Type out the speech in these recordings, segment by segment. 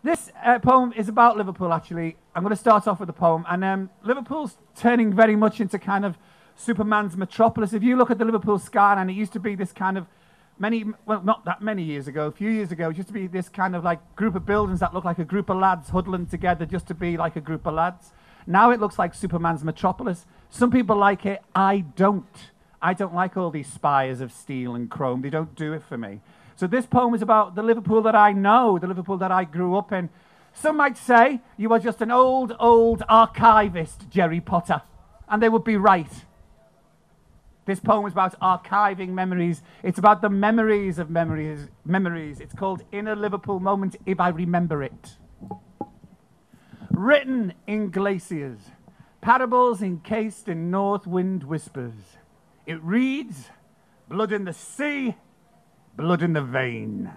This poem is about Liverpool, actually. I'm going to start off with the poem. And Liverpool's turning very much into kind of Superman's metropolis. If you look at the Liverpool skyline, it used to be this kind of well, not that many years ago, a few years ago, it used to be this kind of like group of buildings that look like a group of lads huddling together just to be like a group of lads. Now it looks like Superman's metropolis. Some people like it. I don't. I don't like all these spires of steel and chrome. They don't do it for me. So this poem is about the Liverpool that I know, the Liverpool that I grew up in. Some might say you are just an old archivist, Gerry Potter. And they would be right. This poem is about archiving memories. It's about the memories of memories. It's called In a Liverpool Moment, If I Remember It. Written in glaciers, parables encased in north wind whispers. It reads, blood in the sea, blood in the vein.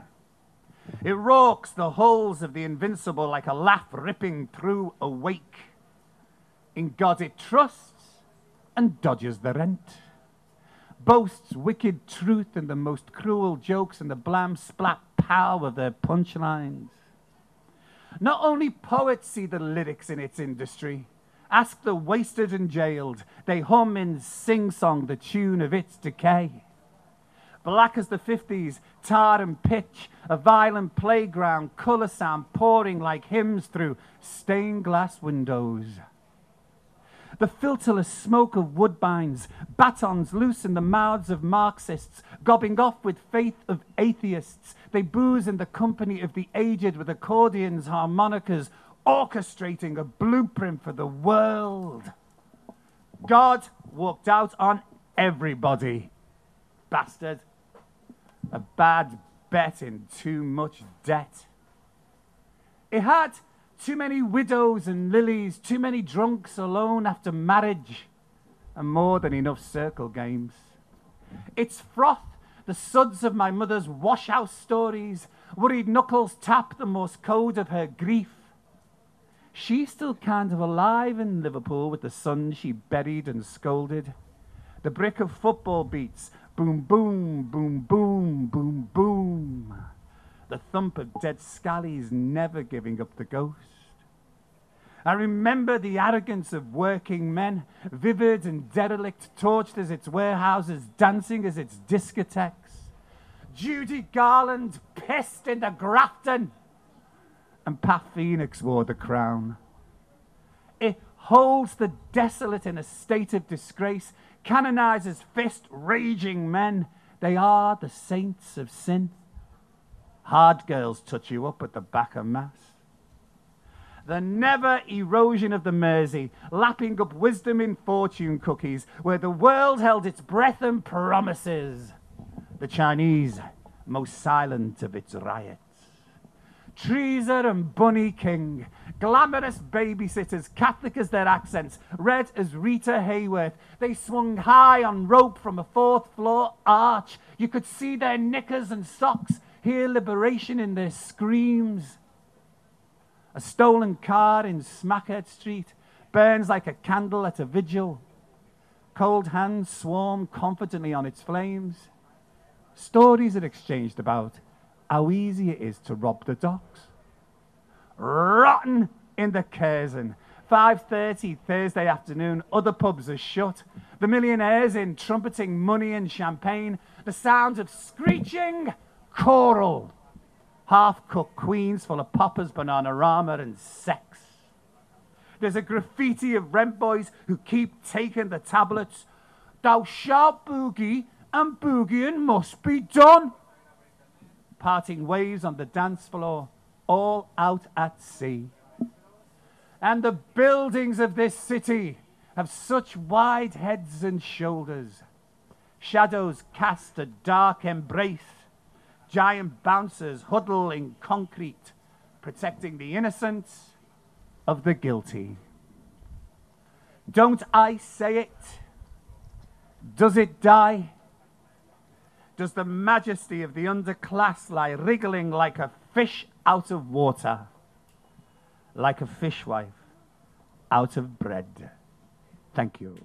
It rauks the holes of the invincible like a laugh ripping through a wake. In God it trusts and dodges the rent. Boasts wicked truth in the most cruel jokes and the blam splat pow of their punchlines. Not only poets see the lyrics in its industry. Ask the wasted and jailed. They hum in sing-song the tune of its decay. Black as the 50s, tar and pitch, a violent playground, colour sound pouring like hymns through stained glass windows. The filterless smoke of woodbines, batons loose in the mouths of Marxists, gobbing off with faith of atheists. They booze in the company of the aged with accordions, harmonicas, orchestrating a blueprint for the world. God walked out on everybody. Bastard. A bad bet in too much debt. It had too many widows and lilies, too many drunks alone after marriage, and more than enough circle games. Its froth, the suds of my mother's wash-house stories, worried knuckles tap the Morse code of her grief. She's still kind of alive in Liverpool with the son she buried and scolded. The brick of football beats, boom, boom, boom, boom, boom, boom. The thump of dead scallies never giving up the ghost. I remember the arrogance of working men, vivid and derelict, torched as its warehouses, dancing as its discotheques. Judy Garland pissed in the Grafton, and Pat Phoenix wore the crown. It holds the desolate in a state of disgrace, canonizes fist-raging men. They are the saints of sin. Hard girls touch you up at the back of Mass. The never erosion of the Mersey, lapping up wisdom in fortune cookies, where the world held its breath and promises. The Chinese, most silent of its riots. Treaser and Bunny King, glamorous babysitters, Catholic as their accents, red as Rita Hayworth. They swung high on rope from a fourth-floor arch. You could see their knickers and socks, hear liberation in their screams. A stolen car in Smackhead Street burns like a candle at a vigil. Cold hands swarm confidently on its flames. Stories are exchanged about how easy it is to rob the docks. Rotten in the Curzon. 5:30 Thursday afternoon, other pubs are shut. The millionaires in trumpeting money and champagne. The sounds of screeching choral. Half-cooked queens full of poppers, Bananarama and sex. There's a graffiti of rent boys who keep taking the tablets. Thou shalt boogie, and boogieing must be done. Parting waves on the dance floor, all out at sea. And the buildings of this city have such wide heads and shoulders. Shadows cast a dark embrace. Giant bouncers huddle in concrete, protecting the innocent of the guilty. Don't I say it? Does it die? Does the majesty of the underclass lie wriggling like a fish out of water, like a fishwife out of bread? Thank you.